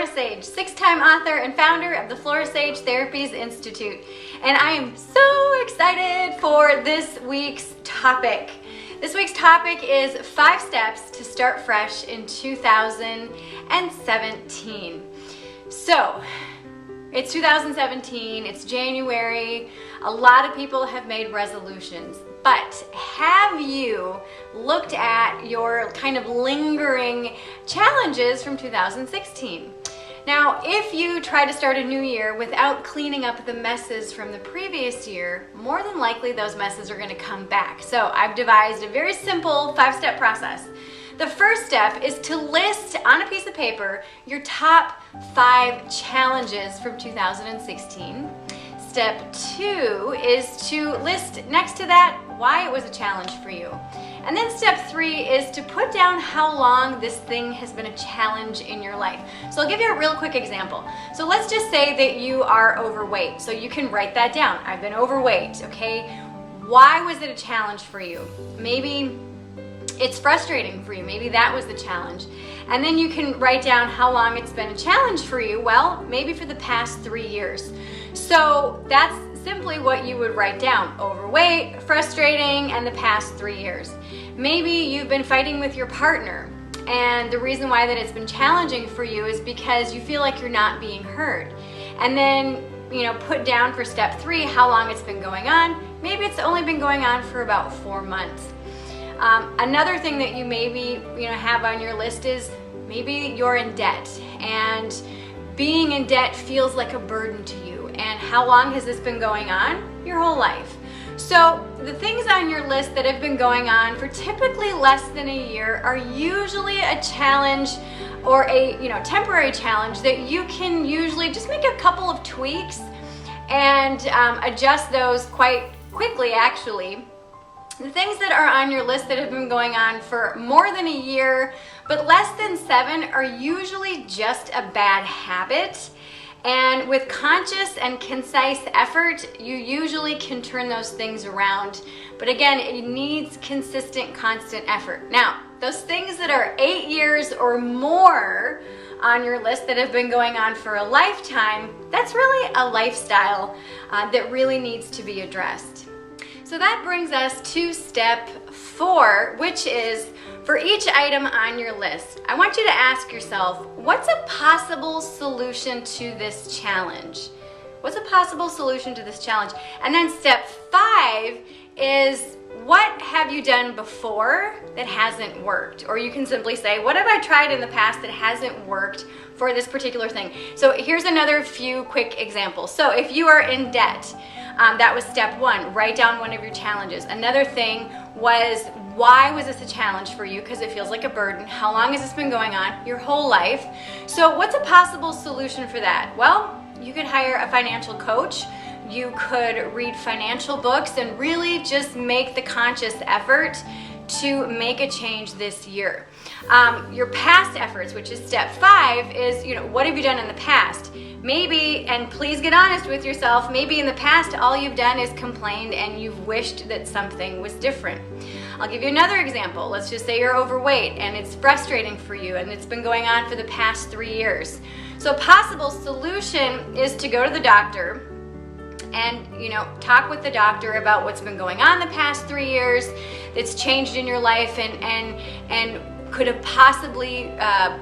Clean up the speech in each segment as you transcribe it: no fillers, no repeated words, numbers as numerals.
Flora Sage, 6-time author and founder of the Flora Sage Therapies Institute. And I am so excited for this week's topic. This week's topic is 5 steps to start fresh in 2017. So, it's 2017, it's January, a lot of people have made resolutions, but have you looked at your kind of lingering challenges from 2016? Now, if you try to start a new year without cleaning up the messes from the previous year, more than likely those messes are going to come back. So I've devised a very simple 5-step process. The first step is to list on a piece of paper your top 5 challenges from 2016. Step 2 is to list next to that why it was a challenge for you. And then step 3 is to put down how long this thing has been a challenge in your life. So I'll give you a real quick example. So let's just say that you are overweight. So you can write that down. I've been overweight, okay? Why was it a challenge for you? Maybe it's frustrating for you. Maybe that was the challenge. And then you can write down how long it's been a challenge for you. Well, maybe for the past 3 years. So that's simply what you would write down. Overweight, frustrating, and the past 3 years. Maybe you've been fighting with your partner, and the reason why that it's been challenging for you is because you feel like you're not being heard. And then, put down for step 3 how long it's been going on. Maybe it's only been going on for about 4 months. Another thing that you maybe have on your list is maybe you're in debt, and being in debt feels like a burden to you. And how long has this been going on? Your whole life. So the things on your list that have been going on for typically less than a year are usually a challenge or a temporary challenge that you can usually just make a couple of tweaks and adjust those quite quickly, actually. The things that are on your list that have been going on for more than a year, but less than 7, are usually just a bad habit. And with conscious and concise effort, you usually can turn those things around. But again, it needs consistent, constant effort. Now, those things that are 8 years or more on your list that have been going on for a lifetime, that's really a lifestyle that really needs to be addressed. So that brings us to step 4, which is for each item on your list, I want you to ask yourself, what's a possible solution to this challenge? What's a possible solution to this challenge? And then step 5 is, what have you done before that hasn't worked? Or you can simply say, what have I tried in the past that hasn't worked for this particular thing? So here's another few quick examples. So if you are in debt, that was step 1. Write down one of your challenges. Another thing was, why was this a challenge for you? Because it feels like a burden. How long has this been going on? Your whole life. So what's a possible solution for that? Well, you could hire a financial coach. You could read financial books and really just make the conscious effort to make a change this year. Your past efforts, which is step 5, is, what have you done in the past? Maybe, and please get honest with yourself, maybe in the past all you've done is complained and you've wished that something was different. I'll give you another example. Let's just say you're overweight and it's frustrating for you and it's been going on for the past 3 years. So a possible solution is to go to the doctor and talk with the doctor about what's been going on the past 3 years that's changed in your life and could have possibly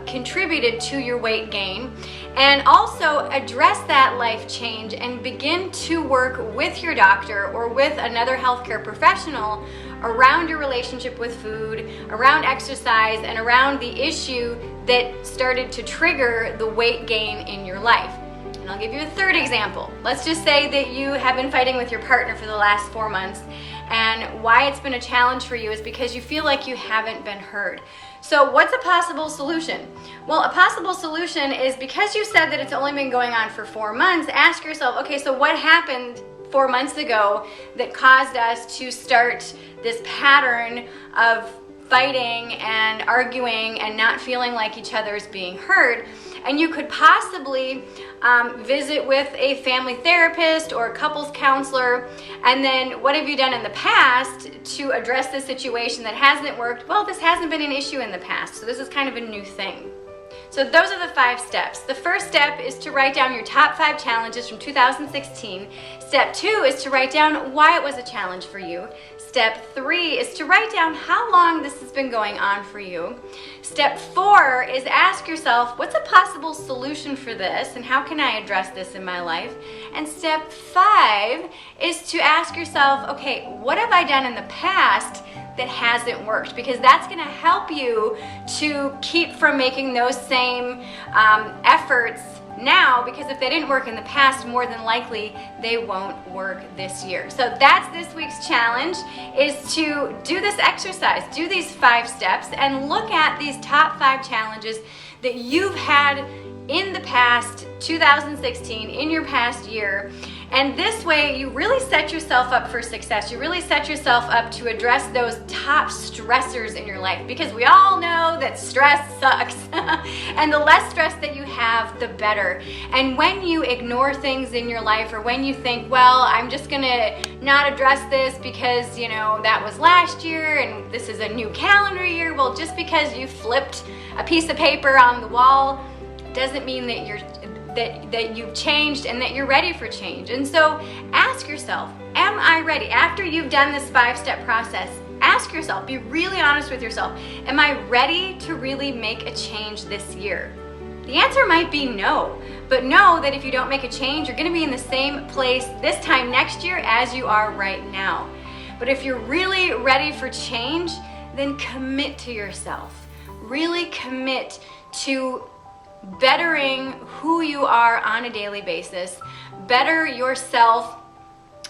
contributed to your weight gain, and also address that life change and begin to work with your doctor or with another healthcare professional around your relationship with food, around exercise, and around the issue that started to trigger the weight gain in your life. And I'll give you a third example. Let's just say that you have been fighting with your partner for the last 4 months, and why it's been a challenge for you is because you feel like you haven't been heard. So what's a possible solution? Well, a possible solution is, because you said that it's only been going on for 4 months, ask yourself, okay, so what happened 4 months ago that caused us to start this pattern of fighting and arguing and not feeling like each other is being heard? And you could possibly visit with a family therapist or a couples counselor. And then, what have you done in the past to address the situation that hasn't worked? Well, this hasn't been an issue in the past, so this is kind of a new thing. So those are the 5 steps. The first step is to write down your top 5 challenges from 2016. Step 2 is to write down why it was a challenge for you. Step 3 is to write down how long this has been going on for you. Step 4 is ask yourself, what's a possible solution for this and how can I address this in my life? And step 5 is to ask yourself, okay, what have I done in the past that hasn't worked? Because that's going to help you to keep from making those same efforts now, because if they didn't work in the past, more than likely they won't work this year. So that's this week's challenge, is to do this exercise, do these 5 steps, and look at these top 5 challenges that you've had in the past 2016, in your past year. And this way you really set yourself up for success. You really set yourself up to address those top stressors in your life, because we all know that stress sucks. And the less stress that you have, the better. And when you ignore things in your life, or when you think, well, I'm just gonna not address this because, you know, that was last year and this is a new calendar year. Well, just because you flipped a piece of paper on the wall doesn't mean that you've changed and that you're ready for change. And so ask yourself, am I ready? After you've done this 5-step process, ask yourself, be really honest with yourself, am I ready to really make a change this year? The answer might be no, but know that if you don't make a change, you're gonna be in the same place this time next year as you are right now. But if you're really ready for change, then commit to yourself. Really commit to bettering who you are on a daily basis. Better yourself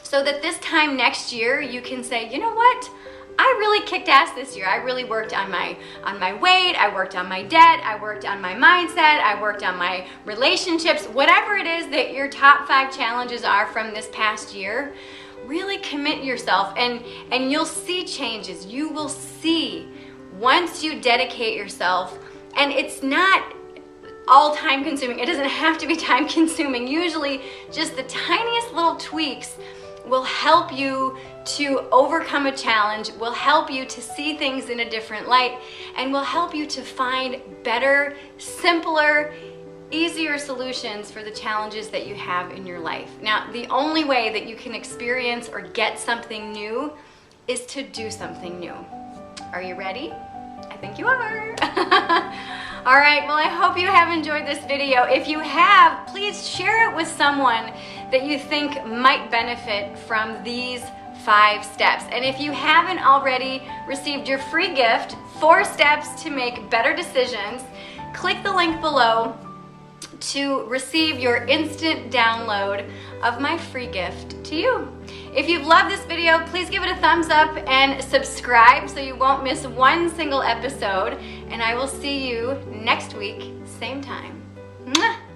so that this time next year you can say, you know what? I really kicked ass this year. I really worked on my weight, I worked on my debt, I worked on my mindset, I worked on my relationships. Whatever it is that your top 5 challenges are from this past year, really commit yourself and you'll see changes. You will see once you dedicate yourself. And it's not all time consuming. It doesn't have to be time consuming. Usually just the tiniest little tweaks will help you to overcome a challenge, will help you to see things in a different light, and will help you to find better, simpler, easier solutions for the challenges that you have in your life. Now, the only way that you can experience or get something new is to do something new. Are you ready? I think you are. All right, well, I hope you have enjoyed this video. If you have, please share it with someone that you think might benefit from these 5 steps. And if you haven't already received your free gift, 4 steps to make better decisions, click the link below to receive your instant download of my free gift to you. If you've loved this video, please give it a thumbs up and subscribe so you won't miss one single episode. And I will see you next week, same time. Mwah!